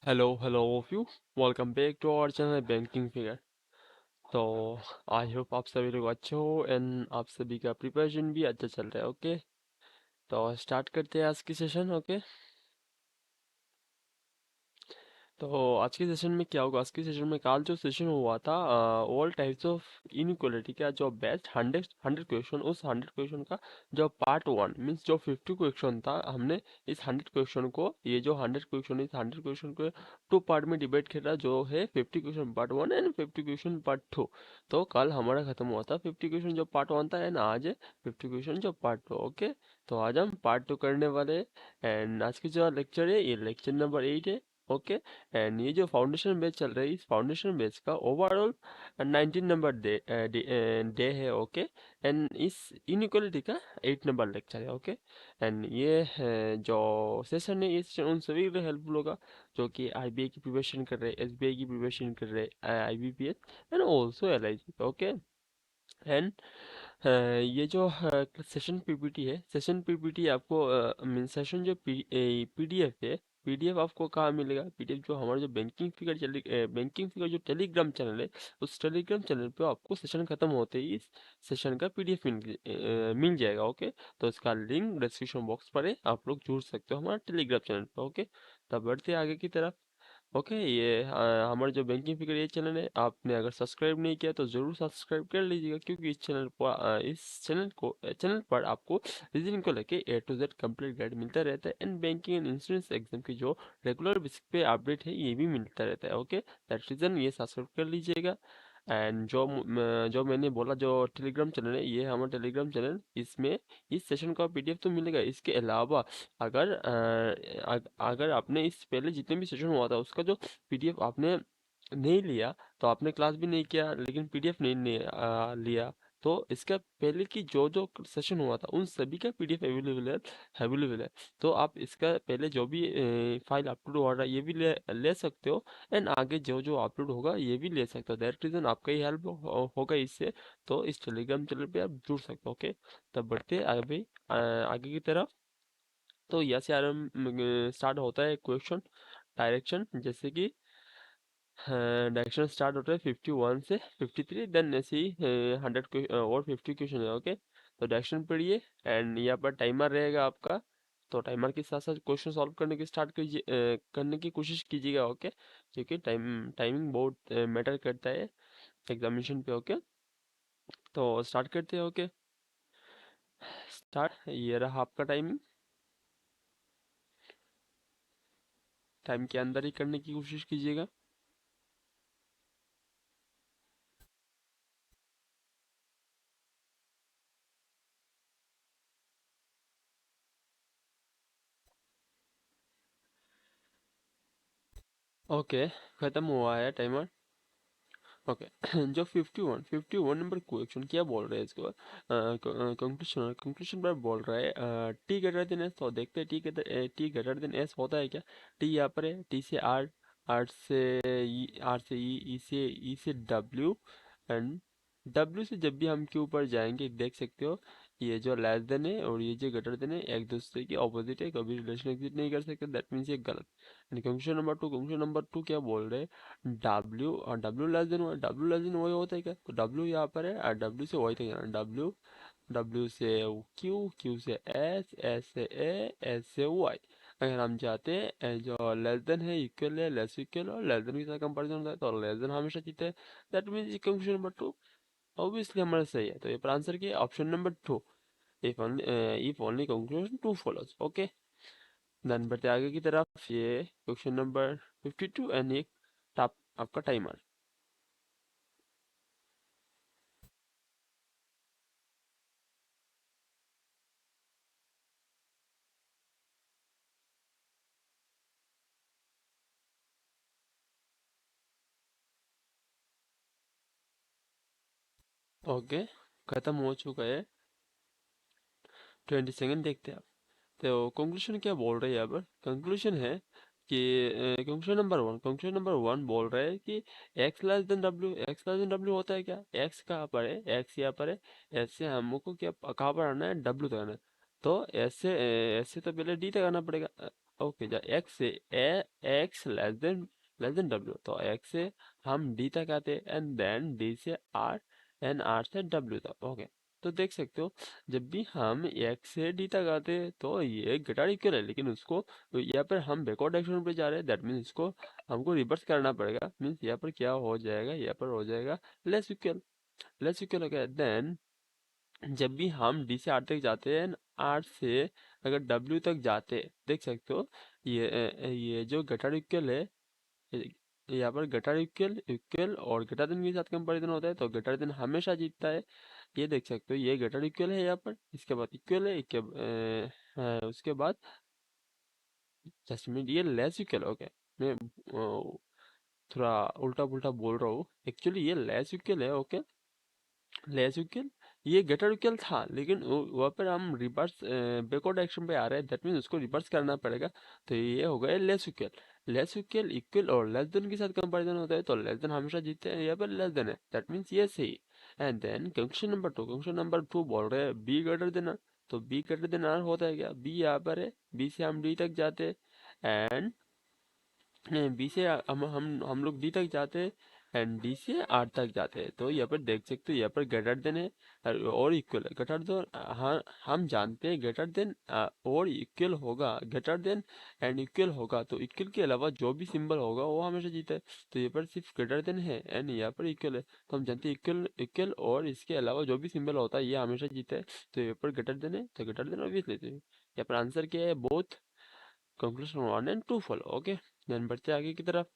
Hello of you. Welcome back to our channel Banking Figure. तो I hope आप सभी लोग अच्छे हो एंड आप सभी का प्रिपरेशन भी अच्छा चल रहा है। ओके, तो स्टार्ट करते हैं आज की सेशन। ओके, तो आज के सेशन में क्या होगा, आज के सेशन में कल जो सेशन हुआ था ऑल टाइप्स ऑफ इनइक्वालिटी का जो बेस्ट हंड्रेड हंड्रेड क्वेश्चन, उस हंड्रेड क्वेश्चन का जो पार्ट वन मीन्स जो 50 क्वेश्चन था, हमने इस हंड्रेड क्वेश्चन को, ये जो हंड्रेड क्वेश्चन, इस हंड्रेड क्वेश्चन को टू पार्ट में डिवाइड किया, जो है 50 question part one and 50 question part two. तो कल हमारा खत्म हुआ था 50 क्वेश्चन जो पार्ट वन था एंड आज है 50 क्वेश्चन जो पार्ट टू। ओके, तो आज हम पार्ट टू करने वाले हैं एंड आज की जो लेक्चर है ये लेक्चर नंबर 8 है। ओके, एंड ये जो फाउंडेशन बैच चल रहा है, इस फाउंडेशन बैच का ओवरऑल 19 नंबर डे है। ओके, एंड इस इनइक्वालिटी का 8 नंबर लेक्चर है। ओके, एंड ये जो सेशन है, ये सेशन उन सभी के लिए हेल्पफुल होगा जो कि आईबीए की प्रिपरेशन कर रहे हैं, एसबीआई की प्रिपरेशन कर रहे हैं, IBPS and also LIC. Okay, and ये जो सेशन पीपीटी है, सेशन पीपीटी आपको मीन सेशन जो पीडीएफ है, पीडीएफ आपको कहाँ मिलेगा? पीडीएफ जो हमारा जो बैंकिंग फिगर जो टेलीग्राम चैनल है, उस टेलीग्राम चैनल पे आपको सेशन खत्म होते ही इस सेशन का पीडीएफ मिल जाएगा। ओके, तो इसका लिंक डिस्क्रिप्शन बॉक्स पर है, आप लोग जुड़ सकते हो हमारे टेलीग्राम चैनल पर। ओके, तब बढ़ते हैं आगे की तरफ। ओके, ये हमारा जो बैंकिंग फिगर ये चैनल है, आपने अगर सब्सक्राइब नहीं किया तो ज़रूर सब्सक्राइब कर लीजिएगा, क्योंकि इस चैनल पर आपको रीजनिंग को लेके ए टू जेड कंप्लीट गाइड मिलता रहता है and banking and insurance exam की जो रेगुलर बेसिस पे अपडेट है ये भी मिलता रहता है। ओके, दैट रीज़न ये सब्सक्राइब कर लीजिएगा। एंड जो मैंने बोला, जो टेलीग्राम चैनल है, ये हमारा टेलीग्राम चैनल, इसमें इस सेशन का पीडीएफ तो मिलेगा। इसके अलावा अगर आपने इस पहले जितने भी सेशन हुआ था उसका जो पीडीएफ आपने नहीं लिया, तो आपने क्लास भी नहीं किया लेकिन पीडीएफ नहीं लिया, तो इसका पहले की जो जो सेशन हुआ था उन सभी का पीडीएफ अवेलेबल है। तो आप इसका पहले जो भी फाइल अपलोड हो रहा है ये भी ले सकते हो एंड आगे जो जो अपलोड होगा ये भी ले सकते हो। दैट रीजन आपका ही हेल्प होगा इससे। तो इस टेलीग्राम चैनल पे आप जुड़ सकते हो। ओके, तब बढ़ते हैं आगे की तरफ। तो यहाँ से आरंभ स्टार्ट होता है क्वेश्चन डायरेक्शन, जैसे कि डायरेक्शन स्टार्ट होता है 51 से 53, देन ऐसे ही 100 और 50 क्वेश्चन है। ओके, तो डायरेक्शन पढ़िए एंड यहाँ पर टाइमर रहेगा आपका, तो टाइमर के साथ साथ क्वेश्चन सॉल्व करने की कोशिश कीजिएगा। ओके, क्योंकि टाइमिंग बहुत मैटर करता है एग्जामिनेशन पे। ओके, तो स्टार्ट करते हैं। ओके, स्टार्ट, ये रहा आपका टाइमिंग। टाइम के अंदर ही करने की कोशिश कीजिएगा। ओके, खत्म हुआ है टाइमर। ओके, जो 51 नंबर क्वेश्चन क्या बोल रहे हैं इसको, कंक्लूशन पर बोल रहा है टी ग्रेटर देन एस। तो देखते हैं टी ग्रेटर देन एस होता है क्या। टी यहाँ पर है, टी से आर, आर से ई से डब्ल्यू एंड डब्ल्यू से जब भी हम क्यू पर जाएंगे देख सकते हो, ये जो लेस देन है और ये जो ग्रेटर देन है एक दूसरे के ऑपोजिट है, कभी रिलेशन एग्जिस्ट नहीं कर सकते। दैट मीन्स ये गलत। क्वेश्चन नंबर 2 क्या बोल रहे हैं, W less than Y. W less than Y होता है क्या, तो डब्ल्यू यहाँ पर है और डब्ल्यू से वाई तक जाना। डब्ल्यू डब्ल्यू से क्यू, क्यू से एस, एस से ए, एस से वाई। अगर हम चाहते हैं जो लेस देन है इक्वल है, लेस इक्वल और लेस देन के साथ कंपेरिजन होता है, तो लेस देन हमेशा जीते हैं। That means question number 2 obviously हमारा सही है। तो ये पर आंसर क्या है, option number 2, if only conclusion 2 follows। Okay, then बढ़ते आगे की तरफ। ये क्वेश्चन नंबर 52 एंड एक टॉप आपका टाइमर। ओके, खत्म हो चुका है। 20 सेकेंड देखते हैं आप। तो कंक्लूजन क्या बोल रहे हैं यहाँ पर, कंक्लूजन है कि कंक्लूजन नंबर 1 बोल रहा है कि x less than W. X less than W होता है क्या, एक्स कहाँ पर है, एक्स यहाँ पर है। एस से हमको क्या कहाँ पर आना है, डब्ल्यू तक आना है। तो एस से तो पहले डी तक आना पड़ेगा। ओके, जब एक्स से एक्स लेस देन डब्ल्यू, तो एक्स से हम डी तक आते हैं एंड देन डी से आर एंड आर से डब्ल्यू तक। ओके, तो देख सकते हो जब भी हम एक्स से डी तक आते हैं तो ये ग्रेटर इक्वल है, लेकिन उसको यहाँ पर हम बैकवर्ड डायरेक्शन पे जा रहे हैं, दैट मीन्स इसको हमको रिवर्स करना पड़ेगा। मीन्स यहाँ पर क्या हो जाएगा, यहाँ पर हो जाएगा लेस इक्वल हो गया। देन जब भी हम डी से आर तक जाते हैं, आर से अगर डब्ल्यू तक जाते हैं, देख सकते हो ये जो ग्रेटर इक्वल है, ये- यहाँ पर ग्रेटर इक्वल इक्वल और ग्रेटर देन के साथ कंपैरिजन होता है तो ग्रेटर देन हमेशा जीतता है। ये देख सकते हो ये ग्रेटर इक्वल है यहाँ पर, इसके बाद इक्वल है, उसके बाद जस्ट मिनट ये लेस इक्वल। ओके, मैं थोड़ा उल्टा पुल्टा बोल रहा हूँ, एक्चुअली ये लेस इक्वल है। ओके, लेस इक्वल, ये ग्रेटर इक्वल था, लेकिन वहाँ पर हम रिवर्स बैकवर्ड डायरेक्शन पे आ रहे हैं, दैट मीन्स उसको रिवर्स करना पड़ेगा। तो ये हो गया less equal. Less equal equal और लेस देन के साथ कंपैरिजन होता है तो लेस देन हमेशा जीतते हैं, यहाँ पर लेस देन है, दैट मीन्स ये सही। And then question number two बोल रहे हैं बी ग्रेटर देन आर, तो बी ग्रेटर देन आर होता है क्या, बी यहाँ पर है, बी से हम डी तक जाते हैं एंड बी से हम लोग डी तक जाते हैं एंड डी से आर तक जाते हैं। तो यहाँ पर देख सकते हो यहाँ पर ग्रेटर देन है और इक्वल है। ग्रेटर देन, हाँ हम जानते हैं ग्रेटर देन और इक्वल होगा, ग्रेटर देन एंड इक्वल होगा, तो इक्वल के अलावा जो भी सिंबल होगा वो हमेशा जीता है। तो यहाँ पर सिर्फ ग्रेटर देन है एंड यहाँ पर इक्वल है, तो हम जानते हैं इक्वल इक्वल और इसके अलावा जो भी सिंबल होता है ये हमेशा जीता है। तो यहाँ पर ग्रेटर देन है तो ग्रेटर देन ऑब्वियसली, तो यहाँ पर आंसर क्या है, बोथ कंक्लूजन 1 और 2 फॉलो। ओके, देन बढ़ते आगे की तरफ।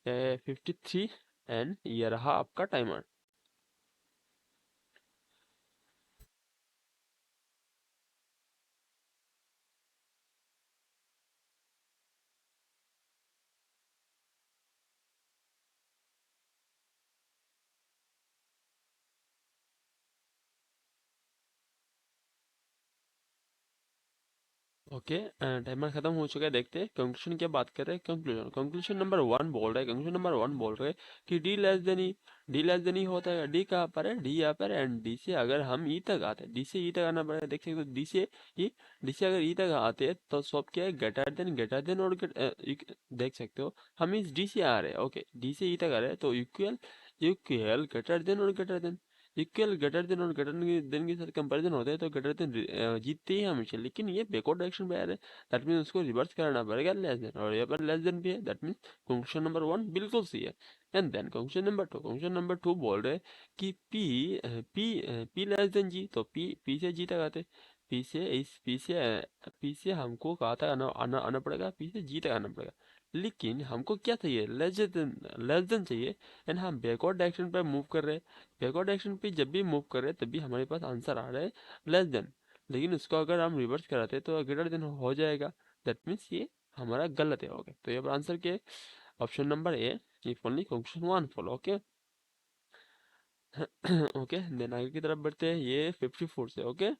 53 एंड ये रहा आपका टाइमर। ओके, टाइमर खत्म हो चुका है। देखते हैं कंक्लूजन क्या बात कर रहे हैं। कंक्लूजन कंक्लूजन नंबर 1 बोल रहा है, कंक्लूजन नंबर 1 बोल रहे हैं कि डी लेस देन ई। डी लेस देन ई होता है, डी कहाँ पर है, डी यहाँ पर, एंड डी से अगर हम ई तक आते हैं, डी से ई तक आना पड़ेगा। देख सकते हो डी से ई, डी से अगर ई तक आते हैं तो सब क्या है, ग्रेटर देन और देख सकते हो हम इस डी से आ रहे हैं। ओके, डी से ई तक आ रहे हैं तो इक्वल इक्वल ग्रेटर देन और greater than, equal greater than और ग्रेटर देन के साथ कंपैरिजन होता है तो ग्रेटर देन जीतते ही हमेशा, लेकिन ये बैकवर्ड डायरेक्शन पे आ रहे हैं, दैट मीन्स उसको रिवर्स कराना पड़ेगा लेस देन, और यहाँ पर लेस देन भी है, दैट मीन्स क्वेश्चन नंबर 1 बिल्कुल सही है। And then question number two बोल रहे हैं कि पी लेस देन जी, तो पी से जी तक आते, पी से हमको कहाँ तक आना आना आना पड़ेगा, पी से जी तक आना पड़ेगा, लेकिन हमको क्या चाहिए, लेस देन चाहिए। एंड हम बैकवर्ड डायरेक्शन पर मूव कर रहे हैं, बैकवर्ड डायरेक्शन पे जब भी मूव कर रहे हैं तभी हमारे पास आंसर आ रहा है लेस देन, लेकिन उसको अगर हम रिवर्स कराते हैं तो ग्रेटर देन हो जाएगा, दैट मीन्स ये हमारा गलत है। ओके, तो ये आंसर के option number A, if only question 1 follow. Okay okay, then आगे की तरफ बढ़ते हैं, ये 54 से। ओके,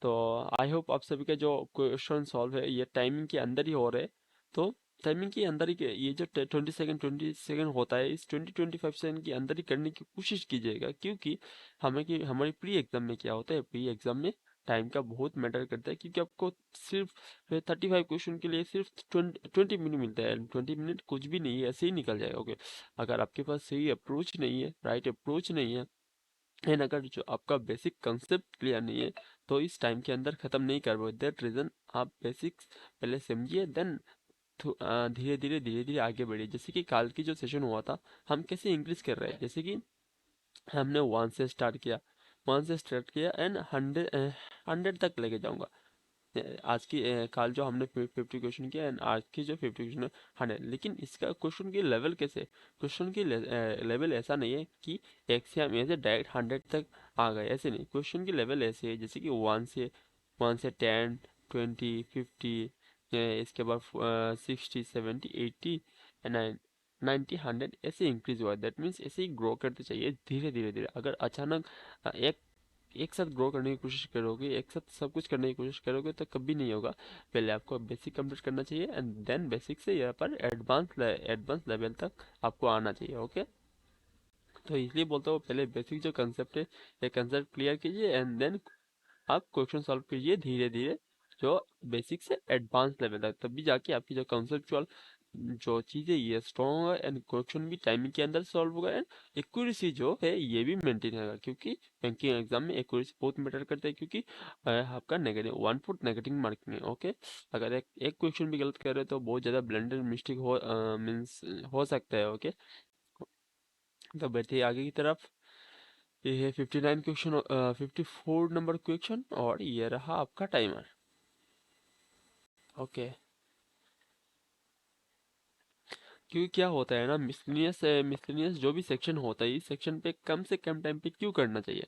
तो आई होप आप सभी का जो क्वेश्चन सॉल्व है ये टाइमिंग के अंदर ही हो रहे हैं। तो टाइमिंग के अंदर ही ये जो 20 सेकंड होता है, इस 20-25 सेकंड के अंदर ही करने की कोशिश कीजिएगा, क्योंकि हमारी प्री एग्जाम में क्या होता है, प्री एग्जाम में टाइम का बहुत मैटर करता है, क्योंकि आपको सिर्फ 35 क्वेश्चन के लिए सिर्फ 20 मिनट मिलता है, 20 मिनट कुछ भी नहीं है, ऐसे ही निकल जाएगा। ओके, अगर आपके पास सही अप्रोच नहीं है, राइट अप्रोच नहीं है, एंड अगर जो आपका बेसिक कंसेप्ट क्लियर नहीं है तो इस टाइम के अंदर ख़त्म नहीं कर पाओगे। दैट रीज़न आप बेसिक्स पहले समझिए, देन धीरे धीरे आगे बढ़िए। जैसे कि कल की जो सेशन हुआ था, हम कैसे इंक्रीज कर रहे हैं, जैसे कि हमने 1 से स्टार्ट किया एंड 100 तक लेके जाऊंगा। आज की कल जो हमने 50 क्वेश्चन किया एंड आज की जो 50 क्वेश्चन है 100, लेकिन इसका क्वेश्चन की लेवल कैसे, क्वेश्चन की लेवल ऐसा नहीं है कि एक से हम ऐसे डायरेक्ट 100 तक आ गए, ऐसे नहीं। क्वेश्चन की लेवल ऐसे है जैसे कि 1 से 10, 20, 50, इसके बाद 60, 70, 80 एंड 90, 100 ऐसे इंक्रीज हुआ। दैट मीन्स ऐसे ही ग्रो करते चाहिए धीरे धीरे धीरे। अगर अचानक एक साथ ग्रो करने की कोशिश करोगे, एक साथ सब कुछ करने की कोशिश करोगे तो कभी नहीं होगा। पहले आपको बेसिक कंप्लीट करना चाहिए एंड देन बेसिक से यहाँ पर एडवांस लेवल तक आपको आना चाहिए। ओके, तो इसलिए बोलता हूँ पहले बेसिक जो कंसेप्ट है ये कंसेप्ट क्लियर कीजिए एंड देन आप क्वेश्चन सॉल्व कीजिए धीरे धीरे। जो बेसिक से एडवांस लेवल है, तभी जाके आपकी जो कंसेप्चुअल जो चीज़ें ये स्ट्रॉन्ग है, एंड क्वेश्चन भी टाइमिंग के अंदर सॉल्व होगा, एंड एक्यूरेसी जो है ये भी मेंटेन रहेगा, क्योंकि बैंकिंग एग्जाम में एक्यूरेसी बहुत मैटर करता है, क्योंकि आपका नेगेटिव 1/4 नेगेटिव मार्किंग है। ओके, अगर एक क्वेश्चन भी गलत कर रहे हो तो बहुत ज़्यादा ब्लेंडर मिस्टेक हो मीन्स हो सकता है। ओके, तो बढ़ते आगे की तरफ। ये है 59 क्वेश्चन, 54 नंबर क्वेश्चन, और ये रहा आपका टाइमर। ओके, क्योंकि क्या होता है ना, मिसलिनियस जो भी सेक्शन होता है, इस सेक्शन पे कम से कम टाइम पे क्यों करना चाहिए,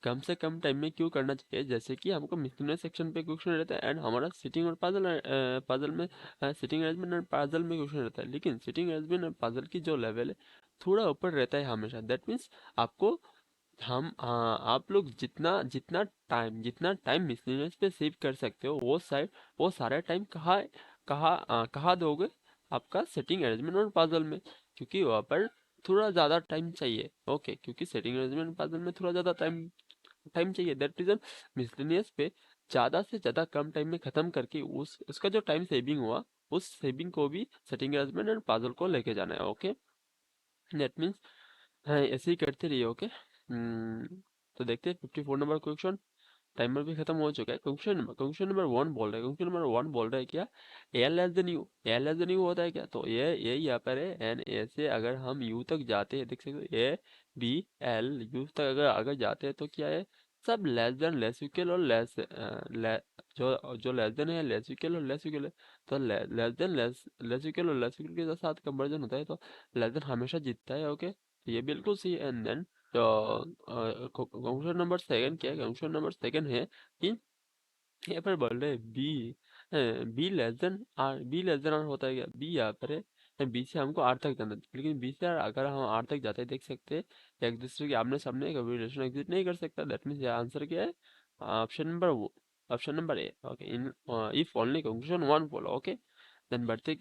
कम से कम टाइम में क्यों करना चाहिए। जैसे कि हमको मिसलिनियस सेक्शन पे क्वेश्चन रहता है, एंड हमारा सिटिंग और पजल में सिटिंग अरेंजमेंट और पजल में क्वेश्चन रहता है, लेकिन सिटिंग अरेंजमेंट और पजल की जो लेवल है थोड़ा ऊपर रहता है हमेशा। दैट मीन्स आपको आप लोग जितना टाइम मिसलिनियस पे सेव कर सकते हो, वो सारा टाइम कहाँ दोगे, आपका सेटिंग अरेंजमेंट और पजल में, क्योंकि वहाँ पर थोड़ा ज़्यादा टाइम चाहिए। ओके, क्योंकि सेटिंग अरेंजमेंट पजल में थोड़ा ज़्यादा टाइम टाइम चाहिए। दैट रीजन मिसलिनियस पे ज़्यादा से ज़्यादा कम टाइम में ख़त्म करके उसका जो टाइम सेविंग हुआ, उस सेविंग को भी सेटिंग अरेंजमेंट एंड पजल को लेके जाना है। ओके, दैट मीन्स हाँ, ऐसे ही करते रहिए। ओके, तो देखते हैं 54 नंबर क्वेश्चन। टाइमर भी खत्म हो चुका है। क्वेश्चन नंबर 1 बोल रहा है, क्वेश्चन नंबर 1 बोल रहा है क्या, A less than U, A less than U होता है क्या, तो ये यहाँ पर है। एन ए से अगर हम यू तक जाते हैं, देख सकते हो ए बी एल यू तक अगर अगर जाते हैं तो क्या है, सब लेस देन लेस इक्वल और जो लेस देन है लेस इक्वल और लेस इक्वल है, तो लेस देन लेस इक्वल और लेस इक्वल के साथ कंवर्जन होता है, तो लेस देन हमेशा जीतता है। ओके, तो ये बिल्कुल सही है। एंड देन तो क्वेश्चन नंबर सेकंड क्या है, क्वेश्चन नंबर सेकंड है कि यहाँ पर बोल रहे बी लेस देन आर होता है क्या, बी यहाँ पर है, बी से हमको आर तक जाना है, लेकिन बी से अगर हम आर तक जाते हैं, देख सकते हैं एक दूसरे के आमने सामने कभी रिलेशन एग्जिस्ट नहीं कर सकता। दैट मीन्स आंसर क्या है, option number A. Okay, in if only conclusion one follow. Okay, then बढ़ते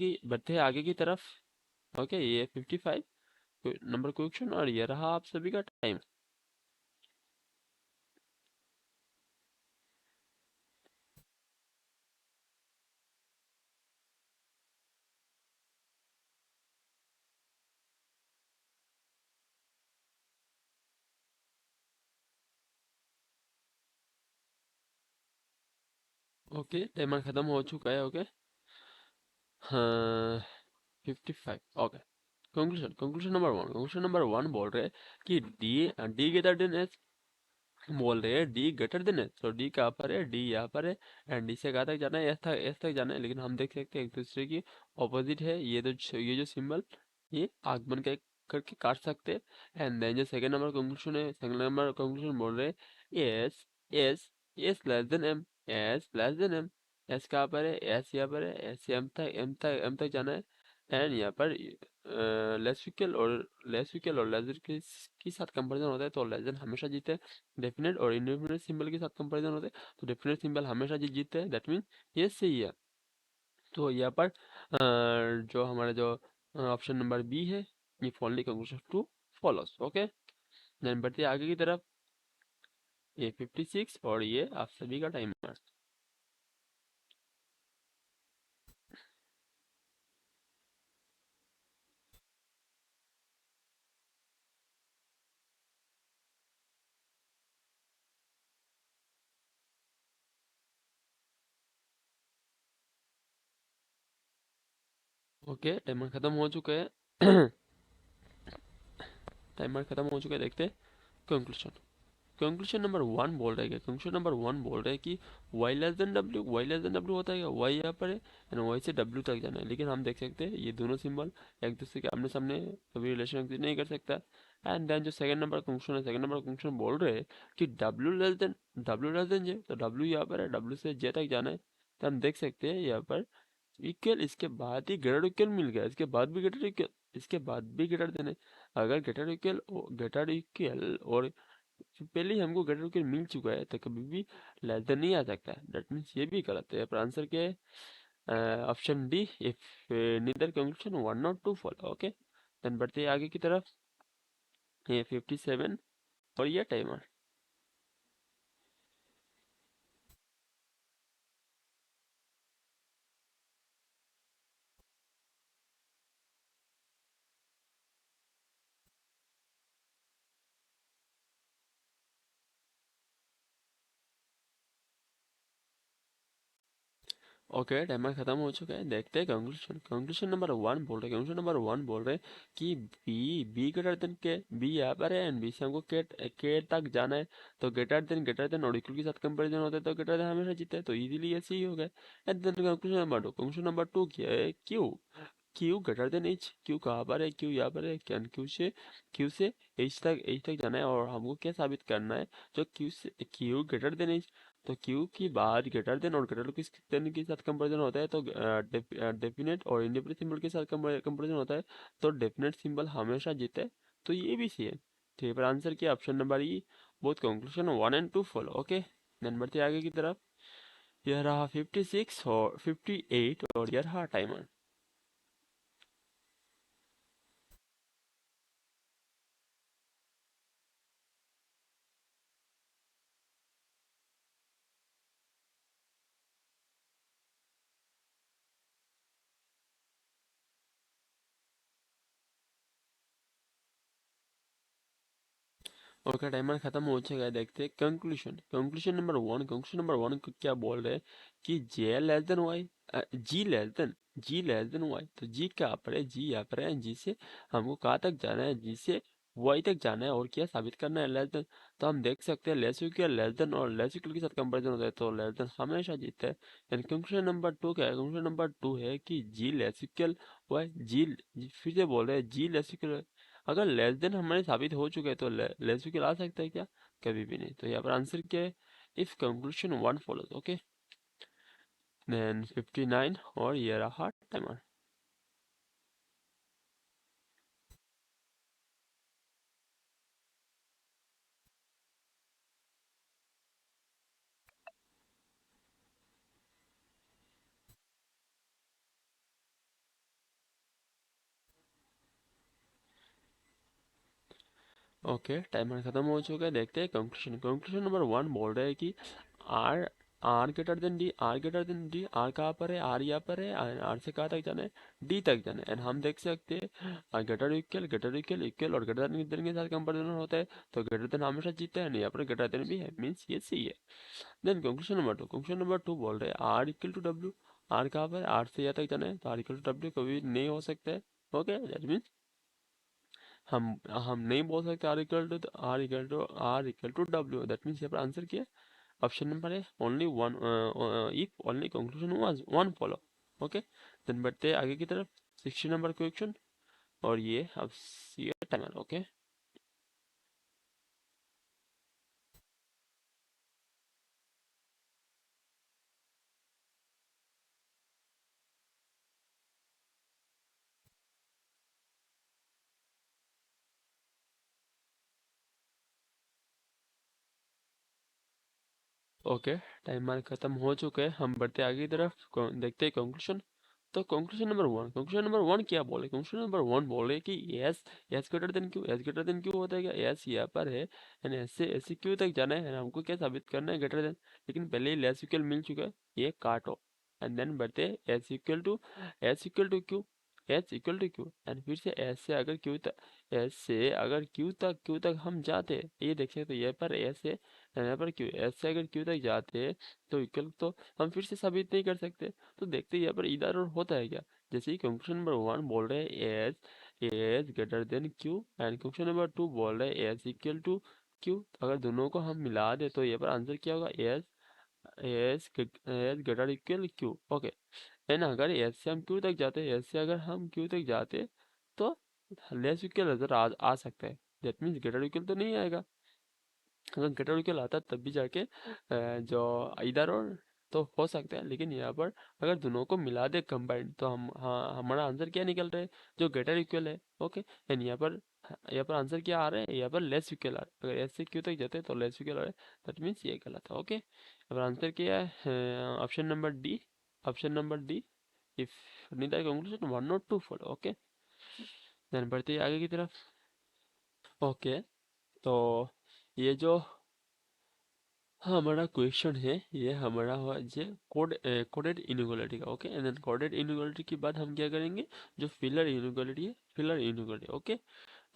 हैं आगे की तरफ। ओके, ये 55 नंबर क्वेश्चन, और ये रहा आप सभी का टाइम। ओके, टाइमर खत्म हो चुका है। ओके, हाँ, 55। ओके, कंक्लूजन नंबर 1 बोल रहे हैं कि डी ग्रेटर देन एच, बोल रहे हैं डी ग्रेटर देन एच, तो डी कहाँ पर है, डी यहाँ पर है, एंड डी से कहाँ तक जाना है, एस तक जाना है, लेकिन हम देख सकते हैं एक दूसरे की ऑपोजिट है। ये जो सिंबल ये आगमन के करके काट सकते हैं। एंड देन जो सेकंड नंबर कंक्लूजन है, सेकंड नंबर कंक्लूजन बोल रहे हैं S S S less than M, S less than M, S कहाँ पर है, एस यहाँ पर है, एस से एम तक जाना है। एंड यहाँ पर लेस के साथ कंपेरिजन होता है, तो लेस देन हमेशा जीते हैं। डेफिनेट और इंडेफिनेट सिंबल के साथ कंपेरिजन होते हैं, तो डेफिनेट सिंबल हमेशा जीतते हैं। दैट मीन ये सही है। तो यहाँ पर जो हमारा जो ऑप्शन नंबर बी है, ये following conclusion two follows. Okay, then बढ़ते हैं आगे की तरफ। ये 56, और ये आप सभी का टाइमर। ओके, टाइमर खत्म हो चुका है। टाइमर खत्म हो चुका है, देखते हैं कंक्लूजन। कंक्लूजन नंबर वन बोल रहे हैं कि वाई लेस देन डब्ल्यू होता है क्या, वाई यहाँ पर है, एंड वाई से डब्ल्यू तक जाना है, लेकिन हम देख सकते हैं ये दोनों सिंबल एक दूसरे के आमने सामने कभी रिलेशन एग्जिस्ट नहीं कर सकता। एंड देन जो सेकंड नंबर क्वेश्चन बोल रहे हैं कि डब्ल्यू लेस देन जे, तो डब्ल्यू यहाँ पर है, डब्ल्यू से जे तक जाना है, तो हम देख सकते हैं यहाँ पर इक्वल, इसके बाद ही ग्रेटर इक्वल मिल गया, इसके बाद भी ग्रेटर इक्वल, इसके बाद भी ग्रेटर देने। अगर ग्रेटर इक्वल और पहले ही हमको ग्रेटर इक्वल मिल चुका है, तो कभी भी लेस देन नहीं आ सकता है। दैट मीन्स ये भी गलत है। पर आंसर क्या है, option D, if neither conclusion one not two follow. Okay, then बढ़ते हैं आगे की तरफ। ये 57, और ये टाइमर। ओके, टाइमर खत्म हो चुका है। देखते हैं कंक्लूजन। कंक्लूजन नंबर वन बोल रहे कंक्लूजन नंबर वन बोल रहे कि बी ग्रेटर देन के, बी यहाँ पर है एंड बी से हमको के तक जाना है। तो ग्रेटर देन और इक्वल के साथ कंपेरिजन होता है तो ग्रेटर देन हमेशा जीते हैं, तो इजीली ऐसे ही हो गए। And then conclusion number two क्या है, Q Q greater than H. Q कहाँ पर है, क्यू यहाँ पर है। कैन क्यू से एच तक जाना है और हमको क्या साबित करना है, जो क्यू ग्रेटर देन एच। तो क्यू की बात ग्रेटर देन और ग्रेटर किस देन के साथ कंपेरिजन होता है, तो डेफिनेट और इंडेफिनिट सिंबल के साथ कंपेरिजन होता है, तो डेफिनेट सिंबल हमेशा जीते है। तो ये भी सही है। तो ये पर आंसर किया option number E. Both conclusion 1 and 2 follow. Okay, then बढ़ते आगे की तरफ। यह रहा 56 और 58 और यह रहा टाइमर। ओके, टाइमर खत्म हो चुका है। देखते हैं कंक्लूजन। कंक्लूजन नंबर वन क्या बोल रहे हैं कि जे लेस देन वाई, जी लेस देन वाई। तो जी कहाँ पर है, जी यहाँ पर है। जी से हमको कहाँ तक जाना है, जी से वाई तक जाना है और क्या साबित करना है, लेस देन। तो हम देख सकते हैं लेस देन और लेस इक्वल के साथ कंपेरिजन होता है तो लेस देन हमेशा जीतता है। एंड कंक्लूजन नंबर टू क्या है, कंक्लूजन नंबर टू है कि जी लेस इक्वल वाई। फिर से बोल रहे हैं जी लेस इक्वल। अगर लेस देन हमारे साबित हो चुके हैं तो लेस भी ला सकता है क्या, कभी भी नहीं। तो यहाँ पर आंसर क्या है, if conclusion one follows. Okay, then 59 और ये रहा टाइमर। ओके, टाइमर खत्म हो चुका है। देखते हैं कंक्लूजन। कंक्लूजन नंबर वन बोल रहे हैं कि R R greater than D, R greater than D. R कहाँ पर है, आर यहाँ पर है। आर से कहाँ तक जाना है, डी तक जाना है। एंड हम देख सकते हैं ग्रेटर इक्वल और ग्रेटर देन के साथ कंपेरिजन होता है तो ग्रेटर देन हमेशा जीतता है। यहाँ पर ग्रेटर देन भी है, मीन्स ये सही है। देन कंक्लूजन नंबर टू बोल रहे हैं R equal to W. R कहाँ पर है, आर से यहाँ तक जाना है तो आर इक्वल टू डब्ल्यू कभी नहीं हो सकता है। ओके, दैट मीन्स हम नहीं बोल सकते R equal to W. That means यहाँ पर आंसर क्या है, ऑप्शन नंबर है only one, if only conclusion was one follow. Okay, then बढ़ते हैं आगे की तरफ। 60 नंबर क्वेश्चन और ये अब सी टाइमर। ओके, ओके, टाइमर खत्म हो चुके हैं। हम बढ़ते आगे की तरफ। देखते हैं कंक्लूजन। तो कंक्लूजन नंबर वन क्या बोले, कंक्लूजन नंबर वन बोले कि S S greater than Q. S greater than Q होता है क्या, एस यहाँ पर है एंड एस से क्यू तक जाना है। हमको क्या साबित करना है, ग्रेटर देन। लेकिन पहले ही लेस इक्वल मिल चुका है, ये काटो। एंड देन बढ़ते S equal to Q, H equal to Q. And फिर से एस से अगर क्यू तक हम जाते, ये देख सकते हैं यहाँ पर एस है यहाँ पर क्यू। एस से अगर क्यू तक जाते तो इक्वल तो हम फिर से साबित नहीं कर सकते। तो देखते हैं यहाँ पर इधर और होता है क्या। जैसे ही क्वेश्चन नंबर वन बोल रहे हैं S greater than Q and question number two बोल रहे हैं एस इक्वल टू क्यू। अगर दोनों को हम मिला दे तो यहाँ पर आंसर क्या होगा, S S greater equal Q. Okay, है ना। अगर एस से हम क्यू तक जाते, एस से अगर हम क्यू तक जाते तो लेस इक्वल नजर आ सकता है। दैट मीन्स ग्रेटर इक्वल तो नहीं आएगा। अगर ग्रेटर इक्वल आता तब भी जाके जो इधर और तो हो सकता है। लेकिन यहाँ पर अगर दोनों को मिला दे कंबाइंड तो हम, हाँ, हमारा आंसर क्या निकल रहा है, जो ग्रेटर इक्वल है। ओके, एंड यहाँ पर आंसर क्या आ रहा है, यहाँ पर लेस इक्वल आ रहा है। अगर एस से क्यू तक जाते हैं तो लेस इक्वल आ रहा है, दैट मीन्स ये गलत है। ओके, यहाँ पर आंसर क्या है, option number D. Option number D, if neither conclusion one not two follow. Okay, then बढ़ते हैं आगे की तरफ। ओके, तो ये जो हमारा क्वेश्चन है, ये हमारा हुआ जे कोडेड इनइक्वालिटी का। Okay, and then coded inequality के बाद हम क्या करेंगे, जो फिलर इनइक्वालिटी है, फिलर इनइक्वालिटी। ओके,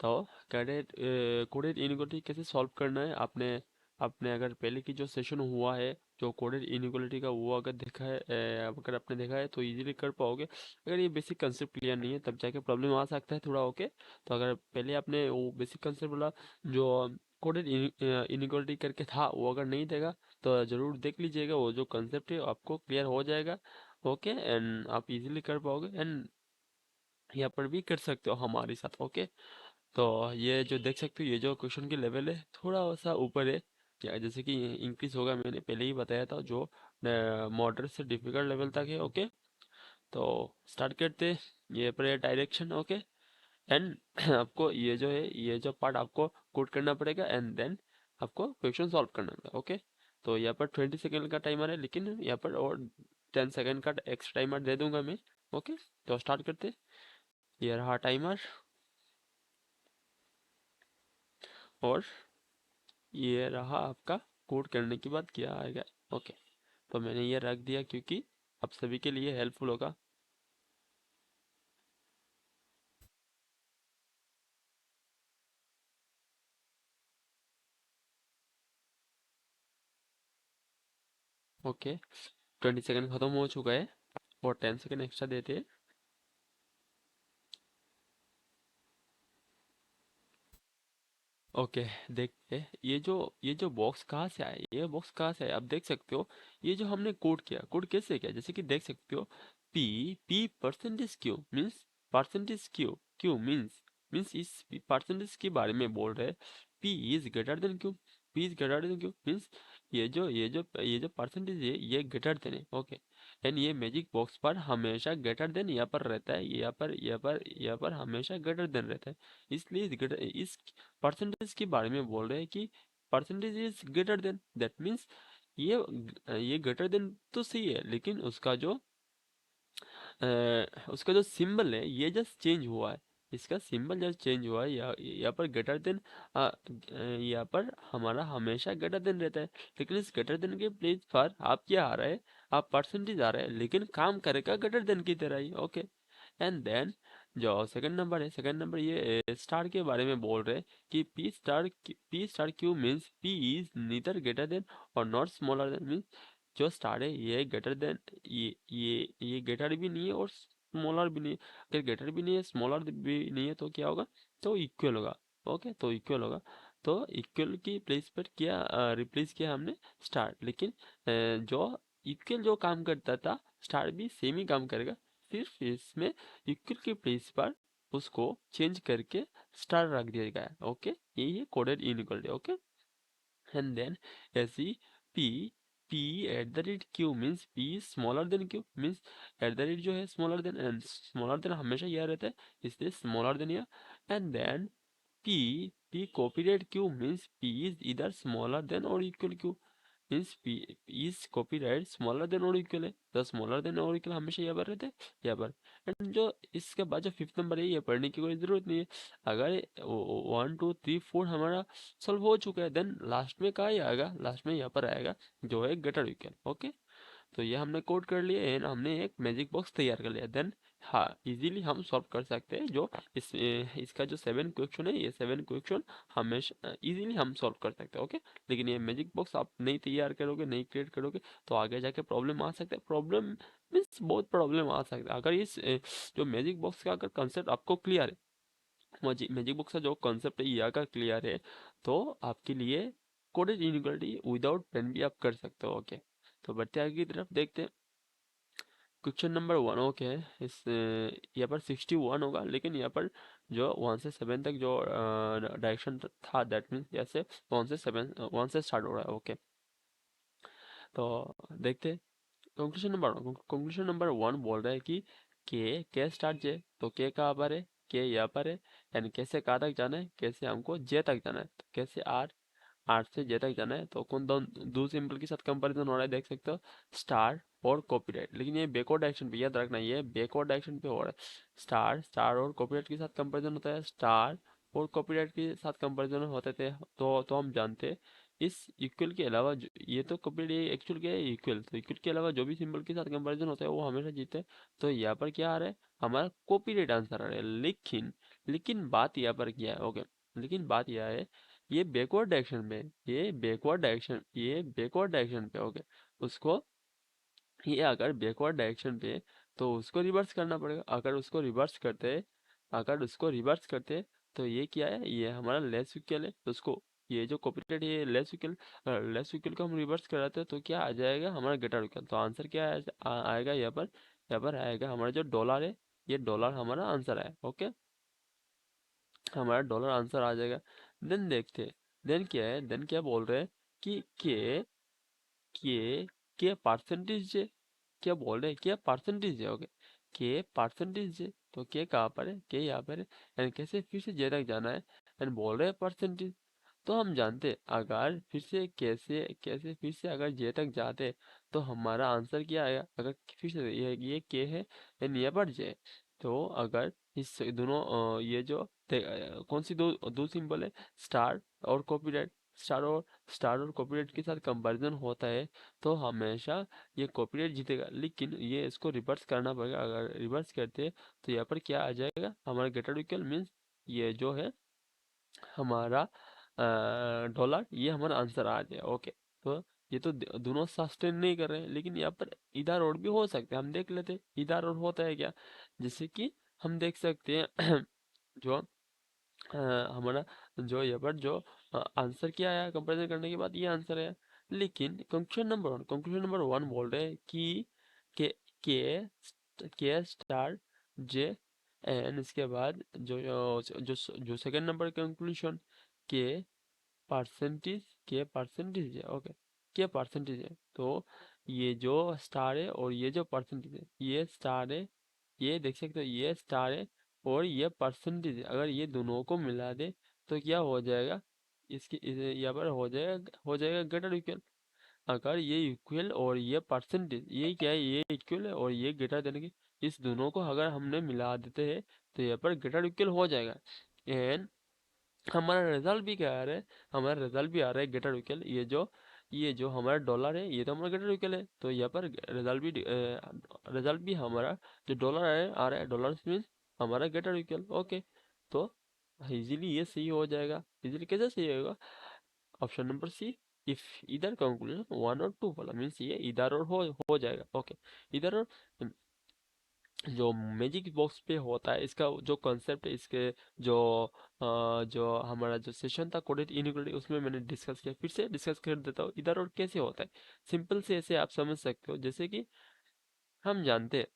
तो कोडेड इनइक्वालिटी कैसे सॉल्व करना है, आपने आपने अगर पहले की जो सेशन हुआ है जो कोडेड इनइक्वालिटी का वो अगर देखा है, अगर आपने देखा है तो इजीली कर पाओगे। अगर ये बेसिक कंसेप्ट क्लियर नहीं है तब जाके प्रॉब्लम आ सकता है थोड़ा, ओके। तो अगर पहले आपने वो बेसिक कंसेप्ट वाला जो कोडेड इनइक्वालिटी करके था वो अगर नहीं देगा तो ज़रूर देख लीजिएगा, वो जो कंसेप्ट है आपको क्लियर हो जाएगा, ओके। एंड आप इजीली कर पाओगे एंड यहाँ पर भी कर सकते हो हमारे साथ, ओके। तो ये जो देख सकते हो, ये जो क्वेश्चन की लेवल है थोड़ा सा ऊपर है, क्या जैसे कि इंक्रीज होगा, मैंने पहले ही बताया था, जो मॉडरेट से डिफिकल्ट लेवल तक है, ओके। तो स्टार्ट करते हैं। ये पर डायरेक्शन, ओके। एंड आपको ये जो है, ये जो पार्ट आपको कोड करना पड़ेगा एंड देन आपको क्वेश्चन सॉल्व करना पड़ेगा, ओके। तो यहाँ पर 20 सेकेंड का टाइमर है, लेकिन यहाँ पर और 10 सेकेंड का एक्स्ट्रा टाइमर दे दूंगा मैं, ओके। तो स्टार्ट करते हैं। ये रहा टाइमर और ये रहा आपका कोड करने के बाद क्या आएगा, ओके। तो मैंने ये रख दिया क्योंकि आप सभी के लिए हेल्पफुल होगा। ओके, 20 सेकेंड ख़त्म हो चुका है और 10 सेकेंड एक्स्ट्रा देते हैं। ओके, देखते हैं ये जो बॉक्स कहाँ से आया, ये बॉक्स कहाँ से आया, आप देख सकते हो। ये जो हमने कोड किया, कोड कैसे किया, जैसे कि देख सकते हो, P P percentage Q means, percentage Q Q means इस परसेंटेज के बारे में बोल रहे हैं। P is greater than Q, P is greater than Q means ये जो परसेंटेज है ये ग्रेटर देन है, ओके। एंड ये मैजिक बॉक्स पर हमेशा ग्रेटर देन यहाँ पर रहता है, यहाँ पर हमेशा ग्रेटर देन रहता है। इसलिए इस परसेंटेज के बारे में बोल रहे हैं कि percentage is greater than, that means ये ग्रेटर देन तो सही है, लेकिन उसका जो सिंबल है ये जस्ट चेंज हुआ है, इसका सिंबल जस्ट चेंज हुआ है। यहाँ पर ग्रेटर देन, यहाँ पर हमारा हमेशा ग्रेटर देन रहता है, लेकिन इस ग्रेटर देन के प्लेस पर आप क्या आ रहा है, आप परसेंटेज आ रहा है, लेकिन काम करेगा ग्रेटर देन की तरह ही, ओके। एंड देन जो सेकंड नंबर है, सेकंड नंबर ये स्टार के बारे में बोल रहे हैं कि P star Q means P is neither greater than और नॉट स्मॉलर देन, मीन्स जो स्टार है ये ग्रेटर देन, ये ग्रेटर भी नहीं है और स्मॉलर भी नहीं है। अगर ग्रेटर भी नहीं है, स्मॉलर भी नहीं है, तो क्या होगा, तो इक्वल होगा, ओके। तो इक्वल होगा, तो इक्वल की प्लेस पर क्या रिप्लेस किया हमने, स्टार। लेकिन जो इक्वल जो काम करता था, स्टार भी सेम ही काम करेगा, सिर्फ इसमें इक्वल के प्लेस पर उसको चेंज करके स्टार रख दिया गया है, ओके। यही है coded inequality, okay. And then ऐसी P P at the rate Q means P smaller than Q means at the rate जो है smaller than, and smaller than हमेशा यह रहता है, इसलिए स्मॉलर देन यह। And then P P copy rate Q means P is इधर smaller than और equal Q means P is copy right smaller than और इक्वल है, द स्मॉलर देन और इक्वल हमेशा यहाँ पर रहते हैं, यहाँ पर। एंड जो इसके बाद जो फिफ्थ नंबर है ये पढ़ने की कोई ज़रूरत नहीं है। अगर 1 2 3 4 हमारा सॉल्व हो चुका है, देन लास्ट में कहाँ ही आएगा, लास्ट में यहाँ पर आएगा जो है ग्रेटर इक्वल, ओके। तो ये हमने कोड कर लिया एंड हमने एक मैजिक बॉक्स तैयार कर लिया, देन हाँ इजीली हम सॉल्व कर सकते हैं। जो इसका जो 7 क्वेश्चन है, ये 7 क्वेश्चन हमेशा इजीली हम सॉल्व कर सकते हैं, ओके। लेकिन ये मैजिक बॉक्स आप नहीं तैयार करोगे, नहीं क्रिएट करोगे, तो आगे जाके प्रॉब्लम आ सकता है। प्रॉब्लम मीन्स बहुत प्रॉब्लम आ सकता है अगर इस जो मैजिक बॉक्स का अगर कंसेप्ट आपको क्लियर है, मैजिक बॉक्स का जो कॉन्सेप्ट है ये अगर क्लियर है, तो आपके लिए कोडेड इनइक्वालिटी विदाउट पेन भी आप कर सकते हो, ओके। तो बढ़ते आगे की तरफ देखते हैं। Question number 1, okay. इस यहाँ पर 61 होगा, लेकिन यहाँ पर जो 1 से 7 तक जो डायरेक्शन था, दैट मीन्स जैसे 1 से स्टार्ट हो रहा है, ओके। तो देखते हैं। कंक्लूजन नंबर 1 बोल रहा है कि के स्टार्ट जे, तो के कहाँ पर है, के यहाँ पर है। एंड कैसे कहाँ तक जाना है, कैसे हमको जे तक जाना है, तो कैसे आठ से जे तक जाना है, तो कौन दो सिंबल के साथ कंपैरिजन हो रहा है, देख सकते हो, स्टार और कॉपीराइट। लेकिन ये बैकवर्ड डायरेक्शन पे, याद रखना ये बैकवर्ड डायरेक्शन पे हो रहा है। स्टार स्टार और कॉपीराइट के साथ कंपैरिजन होता है, स्टार और कॉपीराइट के साथ कंपैरिजन होते थे, तो हम जानते हैं इस इक्वल के अलावा ये तो कॉपीराइट, ये एक्चुअल क्या है, इक्वल। तो इक्वल के अलावा जो भी सिंबल के साथ कंपैरिजन होता है वो हमेशा जीते हैं। तो यहाँ पर क्या आ रहा है, हमारा कॉपीराइट आंसर आ रहा है। लेकिन लेकिन बात यहाँ पर क्या है, ओके। लेकिन बात यह है ये बैकवर्ड डायरेक्शन पे, ये बैकवर्ड डायरेक्शन पे, ओके। उसको, ये अगर बैकवर्ड डायरेक्शन पे, तो उसको रिवर्स करना पड़ेगा। अगर उसको रिवर्स करते तो ये क्या है, ये हमारा लेस इक्वल है, तो उसको, ये जो कॉपीराइट, ये लेस इक्वल को हम रिवर्स कराते हैं तो क्या आ जाएगा, हमारा ग्रेटर इक्वल। तो आंसर क्या आएगा यहाँ पर आएगा हमारा जो डॉलर है, ये डॉलर हमारा आंसर है, ओके। हमारा डॉलर आंसर आ जाएगा। देन देखते हैं, देन क्या बोल रहे हैं कि के के परसेंटेज है, क्या बोल रहे हैं, क्या परसेंटेज है, ओके। के परसेंटेज है, तो के कहाँ पर है, के यहाँ पर है। एंड कैसे फिर से जे तक जाना है, एंड बोल रहे हैं परसेंटेज। तो हम जानते हैं, अगर फिर से कैसे कैसे फिर से अगर जे तक जाते तो हमारा आंसर क्या आएगा। अगर फिर से ये के है एंड यहाँ पर जे, तो अगर इस दोनों ये जो कौन सी दो दो सिंबल है, स्टार और कॉपीराइट, स्टार और कॉपीराइट के साथ कंपैरिजन होता है, तो हमेशा ये कॉपीराइट जीतेगा। लेकिन ये इसको रिवर्स करना पड़ेगा। अगर रिवर्स करते तो यहाँ पर क्या आ जाएगा, हमारा ग्रेटर इक्वल मीन्स ये जो है हमारा डॉलर, ये हमारा आंसर आ जाए, ओके। तो ये तो दोनों सस्टेन नहीं कर रहे हैं, लेकिन यहाँ पर इधर और भी हो सकते हैं, हम देख लेते हैं इधर और होता है क्या। जैसे कि हम देख सकते हैं जो हमारा जो यहाँ पर जो आंसर क्या आया, कंपैरिजन करने के बाद ये आंसर आया। लेकिन कंक्लूजन नंबर 1 बोल रहे हैं कि के के स्टार जे, एन इसके बाद जो सेकंड नंबर कंक्लूजन के के परसेंटेज है, ओके। के परसेंटेज है, तो ये जो स्टार है और ये जो परसेंटेज है, ये स्टार है, ये देख सकते हो, ये स्टार है और ये परसेंटेज है। अगर ये दोनों को मिला दे तो क्या हो जाएगा, यहाँ पर हो जाएगा ग्रेटर इक्वल। अगर ये इक्वल और ये परसेंटेज, ये क्या है, ये इक्वल है और ये ग्रेटर देने की, इस दोनों को अगर हमने मिला देते हैं तो यहाँ पर ग्रेटर इक्वल हो जाएगा। एंड हमारा रिजल्ट भी क्या आ रहा है, हमारा रिजल्ट भी आ रहा है ग्रेटर इक्वल। ये जो हमारा डॉलर है, ये तो हमारा ग्रेटर इक्वल है, तो यहाँ पर रिजल्ट भी हमारा जो डॉलर आ रहा है डॉलर मीन्स हमारा ग्रेटर इक्वल, ओके। तो इजीली ये सही हो जाएगा। इजीली कैसे सही होगा, ऑप्शन नंबर सी, इफ इधर कंक्लूजन 1 और 2 वाला मीन्स ये इधर और हो जाएगा, ओके। इधर और जो मैजिक बॉक्स पे होता है, इसका जो कॉन्सेप्ट है, इसके जो जो हमारा जो सेशन था कोडेड इनइक्वालिटी, उसमें मैंने डिस्कस किया, फिर से डिस्कस कर देता हूँ इधर और कैसे होता है। सिंपल से ऐसे आप समझ सकते हो, जैसे कि हम जानते हैं,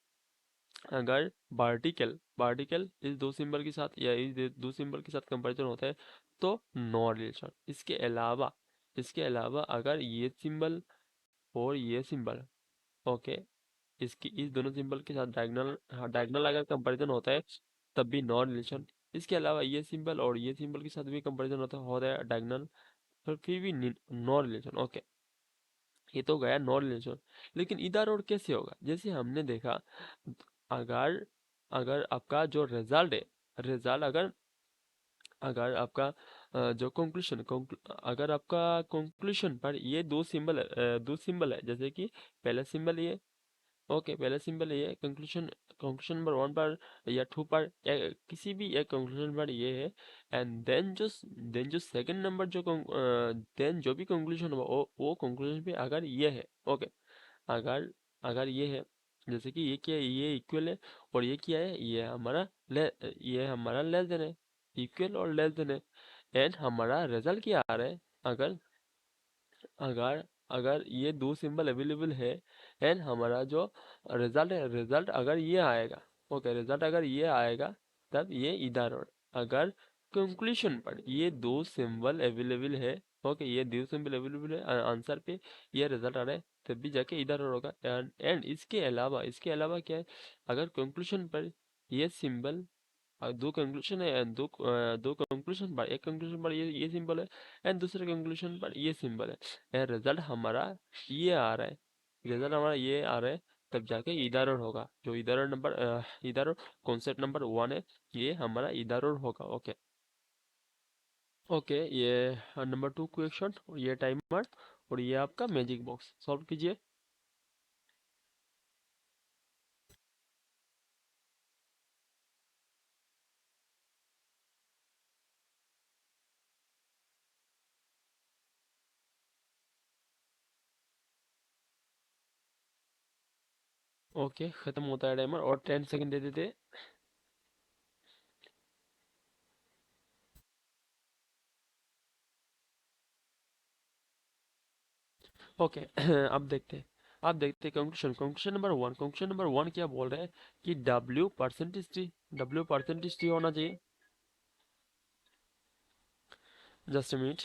अगर पार्टिकल इस दो सिंबल के साथ या इस दो सिंबल के साथ कंपैरिजन होता है तो नो रिलेशन। इसके अलावा अगर ये सिंबल और ये सिंबल, ओके, इस दोनों सिंबल के साथ डायगोनल अगर कंपैरिजन होता है तब भी नॉन रिलेशन। इसके अलावा ये सिंबल और ये सिंबल के साथ भी कंपैरिजन होता है डायगोनल, पर फिर भी नॉन रिलेशन, ओके। ये तो गया नॉन रिलेशन। लेकिन इधर और कैसे होगा, जैसे हमने देखा, अगर अगर आपका जो रिजल्ट अगर अगर आपका जो अगर आपका कंक्लूशन पर ये दो सिंबल है, जैसे कि पहला सिंबल ये, ओके, पहला सिंबल ये कंक्लूशन कंक्लूशन नंबर 1 पर या 2 पर या किसी भी एक कंक्लूजन पर ये है। एंड देन जो सेकंड नंबर देन जो भी कंक्लूजन होगा वो कंक्लूजन पे अगर ये है, ओके। अगर अगर ये है, जैसे कि ये क्या है, ये इक्वल है और ये क्या है, ये हमारा लेस देन है, इक्वल और लेस देन है। एंड हमारा रिजल्ट क्या आ रहा है, अगर अगर अगर ये दो सिंबल अवेलेबल है एंड हमारा जो रिजल्ट अगर ये आएगा, ओके, रिजल्ट अगर ये आएगा तब ये इधर। और अगर कंक्लूशन पर ये दो सिंबल अवेलेबल है, ओके, ये दो सिंबल अवेलेबल है आंसर पे, ये रिजल्ट आ रहा है, तब भी जाके इधर और होगा। एंड इसके अलावा क्या है, अगर कंक्लूशन पर ये सिंबल, दो कंक्लूजन है एंड दो कंक्लूजन पर, एक कंक्लूजन पर ये सिंबल है एंड दूसरे कंक्लूजन पर ये सिंबल है, एंड रिजल्ट हमारा ये आ रहा है, तब जाके इधर और होगा। जो इधर कॉन्सेप्ट नंबर 1 है, ये हमारा इधर और होगा, ओके। ओके, ये नंबर 2 क्वेश्चन, ये टाइमर और ये आपका मैजिक बॉक्स सॉल्व कीजिए। ओके, खत्म होता है टाइमर और 10 सेकंड दे देते। ओके अब देखते हैं। अब देखते हैं कंक्लूजन। कंक्लूजन नंबर 1 क्या बोल रहे हैं कि डब्ल्यू परसेंटेज टी होना चाहिए। Just a minute.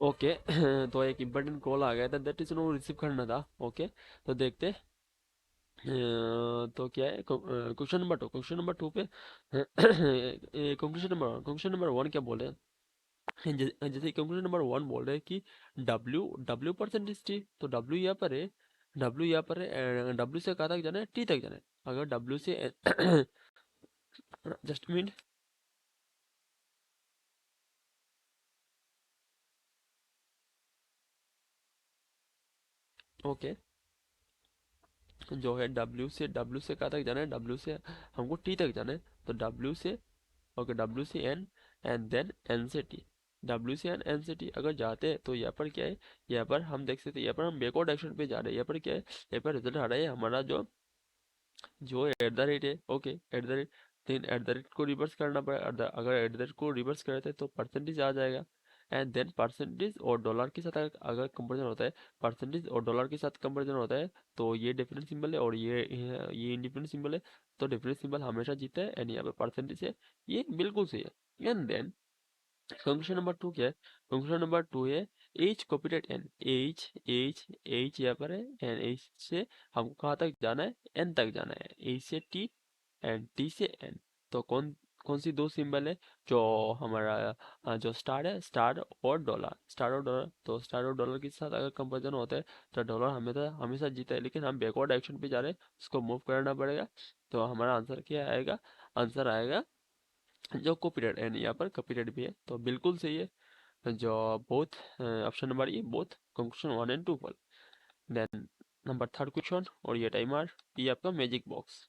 ओके तो एक इम्पोर्टेंट कॉल आ गया था, दैट इज नो रिसीव करना था। ओके तो देखते हैं। तो क्या है क्वेश्चन नंबर 2 पे कंक्लूजन नंबर 1 क्या बोल रहे हैं। जैसे कंक्लूजन नंबर 1 बोल रहे हैं कि डब्ल्यू डब्ल्यू परसेंटेज टी, तो डब्ल्यू यहाँ पर है। डब्ल्यू से कहाँ तक जाना है, टी तक जाना है। अगर डब्ल्यू से जस्ट मिनट। ओके जो है डब्ल्यू से कहाँ तक जाना है, डब्ल्यू से हमको टी तक जाना है। तो डब्ल्यू से, ओके डब्ल्यू से एन, एंड देन एन से टी। डब्ल्यू से एन, एन से टी अगर जाते हैं तो यहाँ पर क्या है, यहाँ पर हम देख सकते हैं, यहाँ पर हम बैकवर्ड डायरेक्शन पे जा रहे हैं। यहाँ पर क्या है, यहाँ पर रिजल्ट आ रहा है हमारा जो जो एट द रेट है। Okay at the rate, then at the rate को रिवर्स करना पड़ेगा। अगर एट द रेट को रिवर्स करते हैं तो परसेंटेज आ जाएगा। एंड देन परसेंटेज और डॉलर के साथ अगर कंपेरिजन होता है, परसेंटेज और डॉलर के साथ कंपेरिजन होता है, तो ये डिफरेंट सिंबल है और ये इंडिफरेंट सिंबल है। तो डिफरेंट सिंबल हमेशा जीता है, एंड यहाँ पे परसेंटेज है, ये बिल्कुल सही है। एंड देन कंक्लूजन नंबर 2 क्या है, कंक्लूजन नंबर 2 है एच कॉपीराइट एन। एच यहाँ पर है, एंड एच से हमको कहाँ तक जाना है, एन तक जाना है। एच से टी एंड टी से एन। तो कौन कौन सी दो सिंबल है जो हमारा जो स्टार है, स्टार और डॉलर। तो स्टार और डॉलर के साथ अगर कंपेरिजन होता है तो डॉलर हमेशा हमेशा जीता है, लेकिन हम बैकवर्ड डायरेक्शन पे जा रहे हैं, उसको मूव करना पड़ेगा। तो हमारा आंसर क्या आएगा, आंसर आएगा जो कॉपीराइट, एंड यहाँ पर कॉपीराइट भी है, तो बिल्कुल सही है। जो बोथ ऑप्शन नंबर ये both conclusion 1 and 2 fall. Then number third question, और ये टाइमर, ये आपका मैजिक बॉक्स।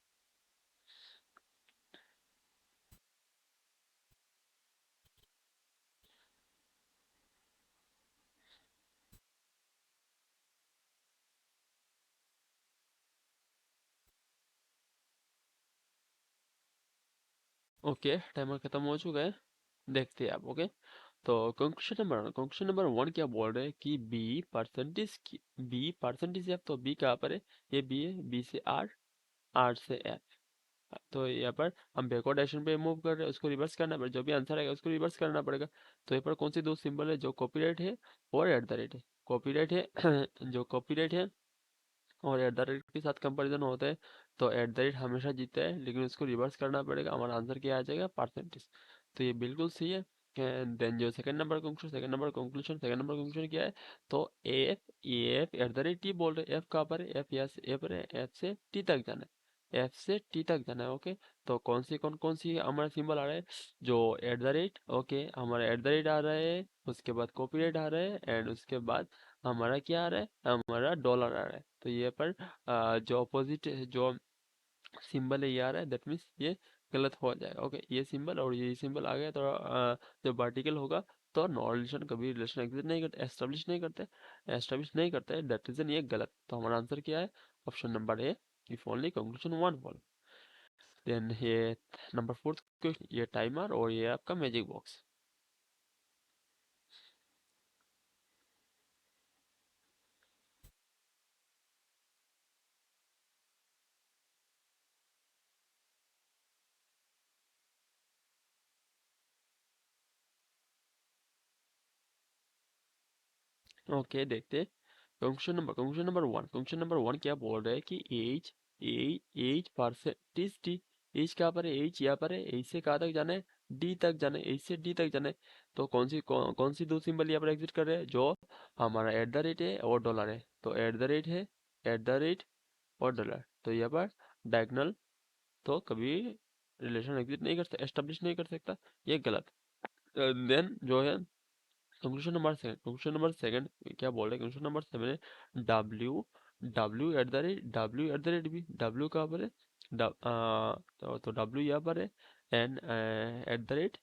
ओके टाइमर खत्म हो चुका है, देखते हैं आप। ओके तो कंक्लूजन नंबर 1 क्या बोल रहे हैं कि बी परसेंटेज एफ। तो बी कहाँ पर है, ये बी है, बी से आर, आर से एफ। तो यहाँ पर हम बैकवर्ड डायरेक्शन पे मूव कर रहे हैं, उसको रिवर्स करना पड़ेगा, जो भी आंसर आएगा उसको रिवर्स करना पड़ेगा। तो यहाँ पर कौन सी दो सिंबल है जो कॉपीराइट है और एट द रेट है। कॉपीराइट है जो कॉपीराइट है और एट द रेट के साथ कंपैरिजन होता है, तो एट द रेट हमेशा जीतता है, लेकिन उसको रिवर्स करना पड़ेगा। हमारा आंसर क्या आ जाएगा, परसेंटेज। तो ये बिल्कुल सही है। देन जो सेकंड नंबर कंक्लूजन क्या है, तो F eight the rate T बोल रहे, एफ कहाँ पर है, एफ यहाँ से एफ है, एफ से टी तक जाना है, एफ से टी तक जाना है। ओके तो कौन सी हमारा सिंबल आ रहा है, जो एट द रेट। ओके हमारा एट द रेट आ रहा है, उसके बाद कॉपीराइट आ रहा है, एंड उसके बाद हमारा क्या आ रहा है, हमारा डॉलर आ रहा है। तो ये पर जो अपोजिट जो सिंबल है ये आ रहा है, दैट मीन्स ये गलत हो जाएगा। ओके ये सिंबल और ये सिंबल आ गया तो जब वर्टिकल होगा तो नो रिलेशन, कभी रिलेशन एग्जिस्ट नहीं करते, एस्टेब्लिश नहीं करते, दैट रीजन ये गलत। तो हमारा आंसर क्या है, option number A, if only conclusion 1 fall. Then ये नंबर 4 क्वेश्चन, ये टाइमर और ये आपका मैजिक बॉक्स। ओके, देखते। क्वेश्चन नंबर 1 क्या बोल रहा है कि H H H percentage T. H कहाँ पर है? एज यहाँ पर है। एज से कहाँ तक जाना है? डी तक जाना है। एज से डी तक जाना है। तो कौन सी दो सिंबल यहाँ पर एग्जिट कर रहे हैं? जो हमारा एट द रेट है और डॉलर है। तो एट द रेट है, एट द रेट और डॉलर, तो यहाँ पर डायगोनल तो कभी रिलेशन एग्जिट नहीं कर सकता, एस्टेब्लिश नहीं कर सकता। ये गलत। देन जो है क्वेश्चन नंबर 2 क्या बोल रहे हैं? क्वेश्चन नंबर 7 है W W at the rate B. W कहाँ पर है? तो डब्ल्यू यहाँ पर है। N at the rate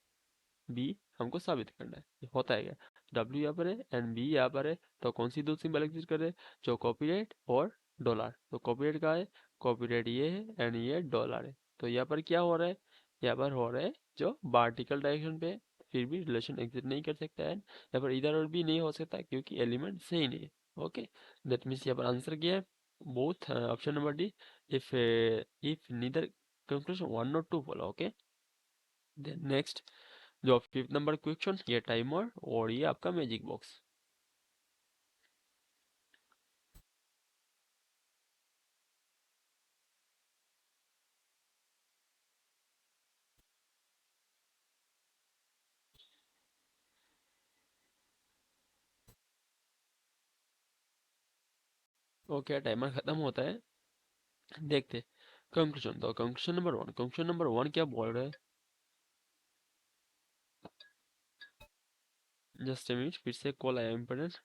B हमको साबित करना है। ये होता है क्या? डब्ल्यू यहाँ पर है एंड बी यहाँ पर है। तो कौन सी दो सिंबल एग्जिस्ट कर रहे हैं? जो कॉपीराइट और डॉलर। तो कॉपीराइट कहाँ है? कॉपीराइट ये है एंड ये डॉलर है। तो यहाँ पर क्या हो रहा है? यहाँ पर हो रहा है जो वर्टिकल डायरेक्शन पे है, फिर भी रिलेशन एग्जिस्ट नहीं कर सकता है। यहाँ पर इधर और भी नहीं हो सकता क्योंकि एलिमेंट सही नहीं है। ओके, दैट मीन्स यहाँ पर आंसर क्या है? Both option number D. If neither conclusion 1 और 2 फॉलो। ओके, देन नेक्स्ट जो 5th नंबर क्वेश्चन, ये टाइमर और ये आपका मैजिक बॉक्स। ओके, टाइमर खत्म होता है। देखते कंक्लूजन। तो कंक्लूजन नंबर 1 क्या बोल रहा है? जस्ट ए मिनट, फिर से कॉल आया इंपॉर्टेंट।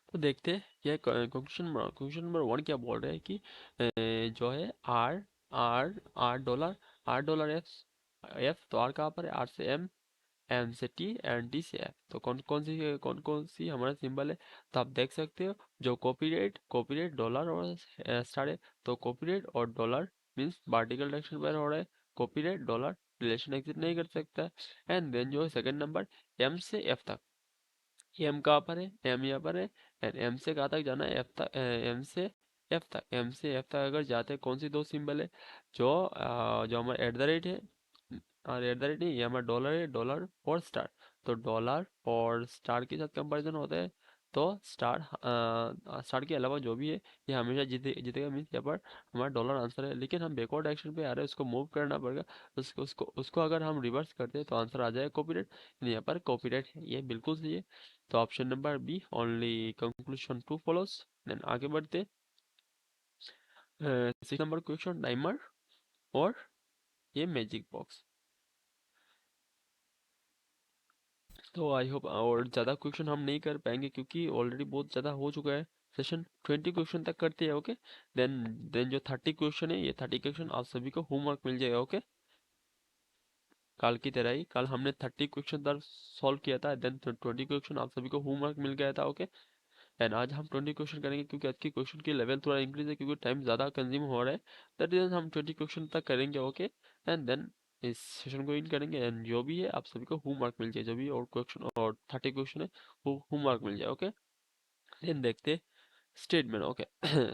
तो देखते ये क्वेश्चन नंबर 1 क्या बोल रहा है कि जो है R R R dollar, R dollar F F. तो आर कहाँ पर है? आर से एम, एम से टी एंड टी से एफ। तो कौन कौन सी हमारा सिंबल है? तो आप देख सकते हो जो कॉपीराइट कॉपीराइट डॉलर और स्टार है। तो कॉपीराइट और डॉलर मीन्स वर्टिकल डायरेक्शन पर हो रहा है। कॉपीराइट डॉलर रिलेशन एग्जिट नहीं कर सकता है। एंड देन जो है सेकंड नंबर एम से एफ तक। एम कहाँ पर है? एम यहाँ पर है। एंड एम से कहाँ तक जाना है? एफ तक। एम से एफ तक। एम से एफ तक अगर जाते हैं, कौन सी दो सिंबल है? जो हमारा एट द रेट है, और एट द रेट नहीं, ये हमारा डॉलर है। डॉलर और स्टार। तो डॉलर और स्टार के साथ कंपैरिजन होता है। तो स्टार के अलावा जो भी है ये हमेशा जीतेगा। मीन्स यहाँ पर हमारा डॉलर आंसर है। लेकिन हम बैकवर्ड डायरेक्शन पे आ रहे हैं, उसको मूव करना पड़ेगा। उसको अगर हम रिवर्स करते हैं तो आंसर आ जाएगा कॉपीराइट। यहाँ पर कॉपीराइट है, ये बिल्कुल सही है। तो option number B only conclusion 2 follows. Then आगे बढ़ते 6 नंबर क्वेश्चन, टाइमर और ये मैजिक बॉक्स। तो आई होप और ज़्यादा क्वेश्चन हम नहीं कर पाएंगे क्योंकि ऑलरेडी बहुत ज़्यादा हो चुका है सेशन। 20 क्वेश्चन तक करते हैं। ओके, देन जो 30 क्वेश्चन है, ये 30 क्वेश्चन आप सभी को होमवर्क मिल जाएगा। ओके, कल की तरह ही कल हमने 30 क्वेश्चन तक सॉल्व किया था। देन 20 क्वेश्चन आप सभी को होमवर्क मिल गया था। ओके, एंड आज हम 20 क्वेश्चन करेंगे क्योंकि आज की क्वेश्चन की लेवल थोड़ा इंक्रीज है क्योंकि टाइम ज़्यादा कंज्यूम हो रहा है। दैट इज हम 20 क्वेश्चन तक करेंगे। ओके, एंड देन इस सेशन को इन करेंगे एंड जो भी है आप सभी को होमवर्क मिल जाए। जो भी और क्वेश्चन और 30 क्वेश्चन है वो होमवर्क मिल जाए। ओके, देन देखते स्टेटमेंट। Okay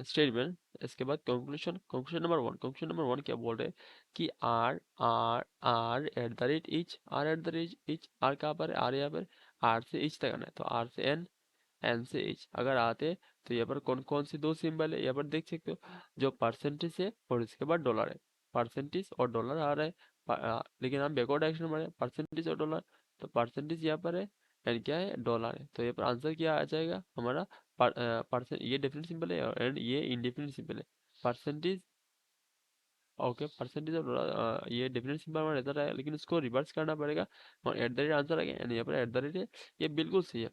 statement. इसके बाद कंक्लूजन नंबर 1। कंक्लूजन नंबर 1 क्या बोल रहे हैं कि R R R at the rate each, R at the rate each. R कहाँ पर है? आर यहाँ पर। आर से इच तक आना है। तो आर से एन, एन से एच अगर आते तो यहाँ पर कौन कौन सी दो सिंबल है यहाँ पर देख सकते हो? जो परसेंटेज है और इसके बाद डॉलर है। परसेंटेज और डॉलर आ रहा है। लेकिन हम बैकवर्ड डायरेक्शन में परसेंटेज और डॉलर। तो परसेंटेज यहाँ पर है एंड क्या है? डॉलर है। तो यहाँ पर आंसर क्या आ जाएगा हमारा? परसेंट ये डेफिनेट सिंबल है एंड ये इनडेफिनेट सिंबल है। परसेंटेज। ओके, परसेंटेज और डॉलर ये डेफिनेट सिंबल हमारा रहता है लेकिन इसको रिवर्स करना पड़ेगा और एट द रेट आंसर आ गया एंड यहाँ पर एट द रेट है। ये बिल्कुल सही है।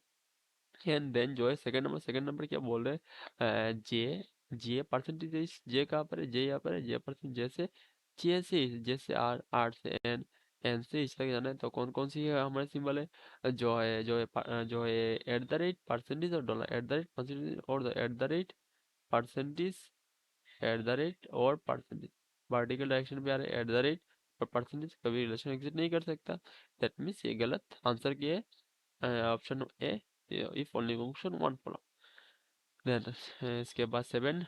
एंड देन जो है सेकंड नंबर क्या बोल रहे हैं? जे जे परसेंटेज जे कहाँ पर है? जे यहाँ पर है। जे परसेंट जैसे जे से आर, आर से एन, एन से इस तक जाना है तो कौन कौन सी है हमारे सिंबल है, जो है एट द रेट, परसेंटेज और dollar, at the rate percentage और at the rate percentage, at the rate और परसेंटेज। वर्टिकल डायरेक्शन पे आ रहे एट द रेट और परसेंटेज, कभी रिलेशन एग्जिट नहीं कर सकता। दैट मीन्स ये गलत आंसर की है option A, if only function one follow. Then इसके बाद 7,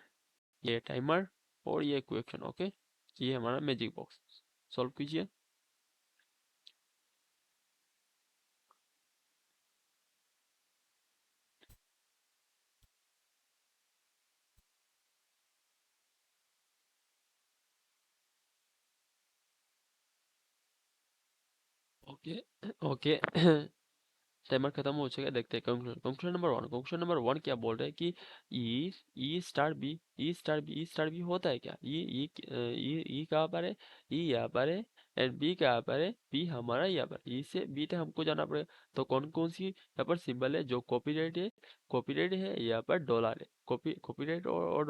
ये टाइमर और ये क्वेश्चन। ओके, ये हमारा मैजिक बॉक्स, सॉल्व कीजिए। ओके ओके टाइमर खत्म हो चुका है, देखते हैं कंक्लूजन। कंक्लूजन नंबर वन क्या बोल रहे हैं कि ई स्टार बी, ई स्टार बी होता है क्या? ई कहाँ पर है? ई यहाँ पर है एंड बी कहाँ पर है? बी हमारा यहाँ पर, ई से बी तक हमको जाना पड़ेगा। तो कौन कौन सी यहाँ पर सिंबल है जो कॉपीराइट है? कॉपीराइट है यहाँ पर डॉलर है, कॉपीराइट और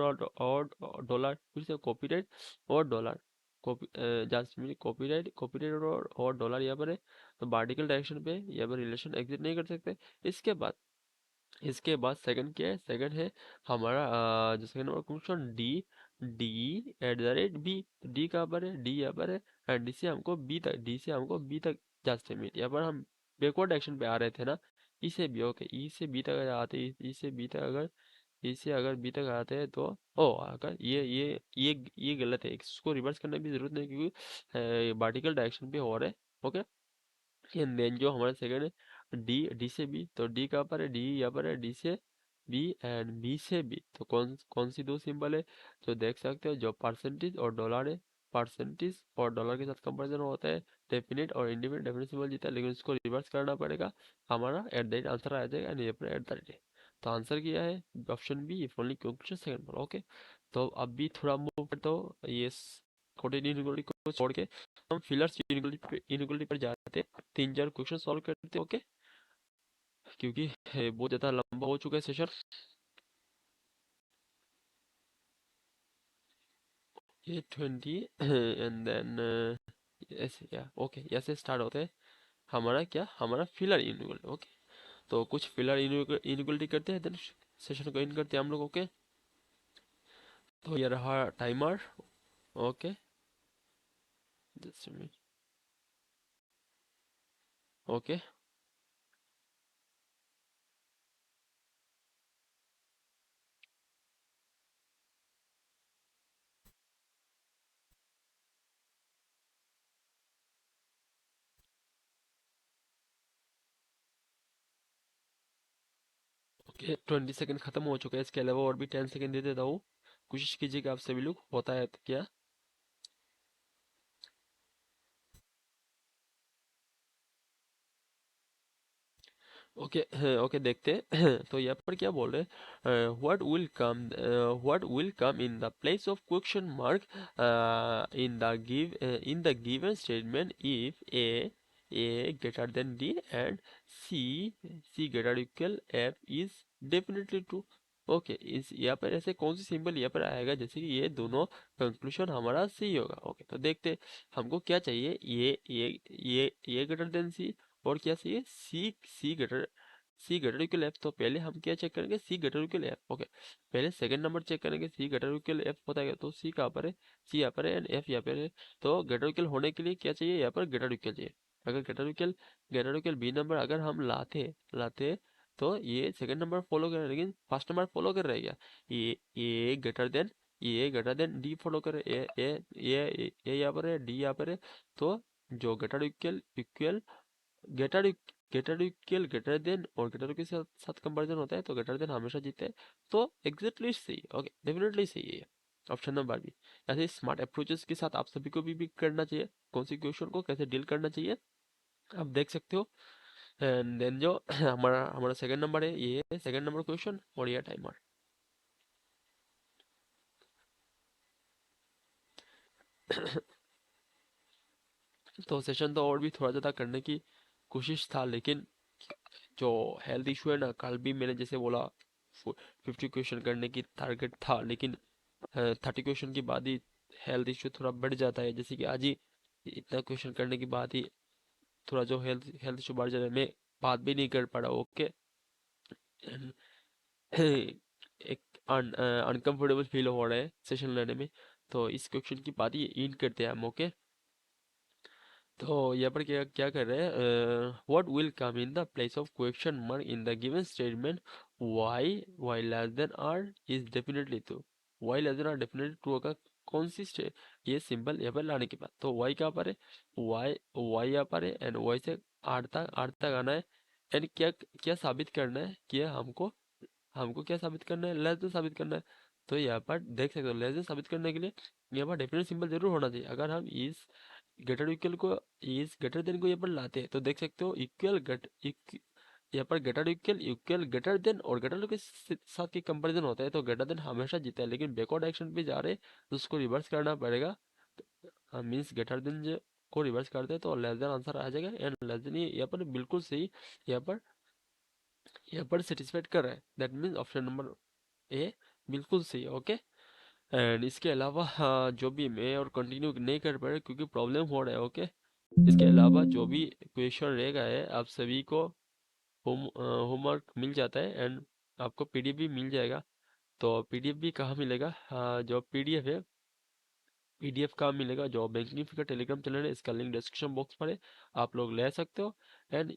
डॉलर, फिर से कॉपीराइट और डॉलर, जैसे कॉपीराइट कॉपीराइट और डॉलर यहाँ पर है। तो वर्टिकल डायरेक्शन पे यहाँ पर रिलेशन एग्जिट नहीं कर सकते। इसके बाद सेकंड क्या है? सेकंड है हमारा जो second number question, D, D at the rate B. D कहाँ पर है? डी यहाँ पर है एंड डी से हमको बी तक जाते हैं। यहाँ पर हम बैकवर्ड डायरेक्शन पे आ रहे थे ना, ई से बी। ओके, ई से बी तक अगर आते, ई से बी तक अगर, ई से अगर बी तक आते हैं तो ओ अगर ये गलत है, इसको रिवर्स करने की जरूरत नहीं क्योंकि वर्टिकल डायरेक्शन पे हो रहे हैं। ओके, एंड देन जो हमारा सेकंड है डी, डी से बी। तो डी कहाँ पर है? डी यहाँ पर है, डी से बी एंड बी से बी। तो कौन कौन सी दो सिंबल है जो देख सकते हो? जो परसेंटेज और डॉलर है। परसेंटेज और डॉलर के साथ कंपैरिजन होता है, डेफिनेट और इंडिपेंडेंट, डेफिनेट सिंबल जीता है, लेकिन इसको रिवर्स करना पड़ेगा। हमारा एट द रेट आंसर आ जाएगा एंड ये पर एट द रेट। तो आंसर क्या है? Option B, if only conclusion second. Okay, तो अब भी थोड़ा मूव करते हो ये कोटेड इनइक्वालिटी को छोड़ के, हम फिलर्स इनइक्वालिटी पर जाते हैं, 3-4 क्वेश्चन सॉल्व करते हैं। ओके, क्योंकि बहुत ज़्यादा लंबा हो चुका है सेशन। ये 20 एंड देन ऐसे या ओके, ऐसे स्टार्ट होते हैं हमारा क्या, हमारा फिलर इनइक्वालिटी। ओके, तो कुछ फिलर इनइक्वालिटी करते हैं, देन सेशन को इन करते हैं हम लोग। ओके, तो ये रहा timer. Okay, just minute. Okay, okay 20 second खत्म हो चुका है, इसके अलावा और भी 10 सेकंड दे देता हूँ। कोशिश कीजिएगा आप सभी लोग, होता है तो क्या। ओके ओके देखते हैं तो यहाँ पर क्या बोल रहे हैं, what will come in the place of question mark in the given statement if A greater than D and C greater equal F is definitely true. Okay, इस यहाँ पर ऐसे कौन सी सिंबल यहाँ पर आएगा जैसे कि ये दोनों कंक्लूजन हमारा सी होगा। ओके, तो देखते हैं हमको क्या चाहिए। ये ग्रेटर देन सी और क्या चाहिए? सी ग्रेटर इक्वल एफ। तो पहले हम क्या चेक करेंगे? सी ग्रेटर इक्वल एफ। ओके, पहले सेकंड नंबर चेक करेंगे, सी ग्रेटर इक्वल एफ होता है तो सी कहाँ पर है? सी यहाँ पर है एंड एफ यहाँ पर है। तो ग्रेटर इक्वल होने के लिए क्या चाहिए? यहाँ पर ग्रेटर इक्वल चाहिए। अगर ग्रेटर इक्वल बी नंबर अगर हम लाते तो ये सेकंड नंबर फॉलो कर रहा है, लेकिन फर्स्ट नंबर फॉलो कर रहा है क्या? ये ग्रेटर देन, ये ग्रेटर देन डी फॉलो कर रहे हैं। ए यहाँ पर है, डी यहाँ पर है। तो जो greater equal equal greater greater than और ग्रेटर के साथ कंपैरिजन होता है तो ग्रेटर देन हमेशा जीते हैं। तो एग्जैक्टली सही। ओके, डेफिनेटली सही है ऑप्शन नंबर बी। ऐसे स्मार्ट अप्रोचेस के साथ आप सभी को भी करना चाहिए, कौन सी क्वेश्चन को कैसे डील करना चाहिए आप देख सकते हो। एंड देन जो हमारा हमारा सेकंड नंबर है, ये सेकंड नंबर क्वेश्चन और ये टाइमर। तो सेशन तो और भी थोड़ा ज़्यादा करने की कोशिश था, लेकिन जो हेल्थ इशू है ना, कल भी मैंने जैसे बोला 50 क्वेश्चन करने की टारगेट था, लेकिन 30 क्वेश्चन के बाद ही हेल्थ इशू थोड़ा बढ़ जाता है। जैसे कि आज ही इतना क्वेश्चन करने के बाद ही थोड़ा जो हेल्थ हेल्थ इशू बढ़ जा रहा है, मैं बात भी नहीं कर पा रहा, ओके। एक अनकंफर्टेबल फील हो रहा है सेशन लेने में, तो इस क्वेश्चन की बात ही इन करते हैं हम, ओके। तो यहाँ पर क्या क्या कर रहे हैं, what will come in the place of question mark in the given statement, Y less than R is definitely true. Y less than R definitely true होगा कौन सी स्टे ये सिंबल यहाँ पर लाने के बाद, तो वाई कहाँ पर है, वाई वाई यहाँ पर है, एंड वाई से आर तक आना है। एंड क्या क्या साबित करना है कि हमको हमको क्या साबित करना है, लेस देन साबित करना है। तो यहाँ पर देख सकते हो, लेस देन साबित करने के लिए यहाँ पर डेफिनेट सिंबल जरूर होना चाहिए। अगर हम इस ग्रेटर इक्वल को इज ग्रेटर देन को यहाँ पर लाते हैं, तो देख सकते हो इक्वल यहाँ पर greater equal equal greater than और ग्रेटर के साथ की कंपैरिजन होता है, तो ग्रेटर देन हमेशा जीता है। लेकिन बैकवर्ड एक्शन पे जा रहे हैं तो उसको रिवर्स करना पड़ेगा। मीन्स ग्रेटर देन को रिवर्स करते हैं तो लेस देन आंसर आ जाएगा, एंड लेस देन ये यहाँ पर बिल्कुल सही, यहाँ पर सेटिस्फाइड कर रहा है। दैट मीन्स ऑप्शन नंबर ए बिल्कुल सही, ओके। एंड इसके अलावा जो भी मैं और कंटिन्यू नहीं कर पा रहा क्योंकि प्रॉब्लम हो रहा है, ओके। इसके अलावा जो भी क्वेश्चन रहेगा है आप सभी को होमवर्क मिल जाता है, एंड आपको पीडीएफ भी मिल जाएगा। तो पीडीएफ भी कहाँ मिलेगा, जो पीडीएफ है, पीडीएफ कहाँ मिलेगा, जो बैंकिंग का टेलीग्राम चैनल है, इसका लिंक डिस्क्रिप्शन बॉक्स पर है, आप लोग ले सकते हो। एंड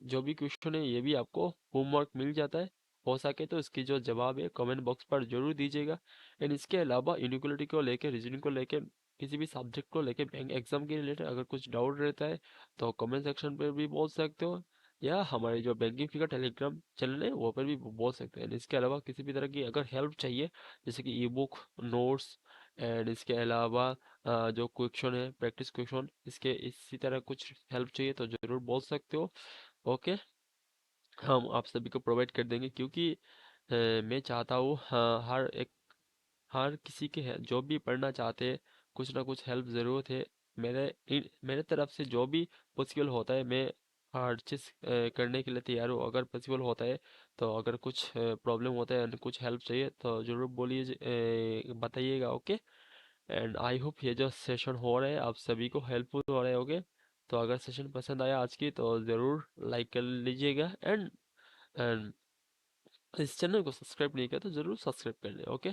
जो भी क्वेश्चन है ये भी आपको होमवर्क मिल जाता है। हो सके तो इसकी जो जवाब है कमेंट बॉक्स पर जरूर दीजिएगा। एंड इसके अलावा इनइक्वालिटी को लेके, रीजनिंग को लेके, किसी भी सब्जेक्ट को लेके बैंक एग्जाम के रिलेटेड अगर कुछ डाउट रहता है तो कमेंट सेक्शन पर भी बोल सकते हो, या हमारे जो बैंकिंग का टेलीग्राम चैनल है वो पर भी बोल सकते हैं। इसके अलावा किसी भी तरह की अगर हेल्प चाहिए, जैसे कि ई बुक, नोट्स, एंड इसके अलावा जो क्वेश्चन है प्रैक्टिस क्वेश्चन, इसके इसी तरह कुछ हेल्प चाहिए तो ज़रूर बोल सकते हो, ओके। हम आप सभी को प्रोवाइड कर देंगे, क्योंकि मैं चाहता हूँ हर किसी के जो भी पढ़ना चाहते हैं कुछ ना कुछ हेल्प ज़रूरत है। मेरे तरफ से जो भी पॉसिबल होता है मैं हर चीज़ करने के लिए तैयार हूँ। अगर पॉसिबल होता है तो अगर कुछ प्रॉब्लम होता है and कुछ हेल्प चाहिए तो ज़रूर बोलिए, बताइएगा, ओके। एंड आई होप ये जो सेशन हो रहा है आप सभी को हेल्पफुल हो रहे होगे। तो अगर सेशन पसंद आया आज की तो ज़रूर लाइक कर लीजिएगा, एंड इस चैनल को सब्सक्राइब नहीं किया तो ज़रूर सब्सक्राइब कर ले, ओके।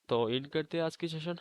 तो इन करते हैं आज की सेशन।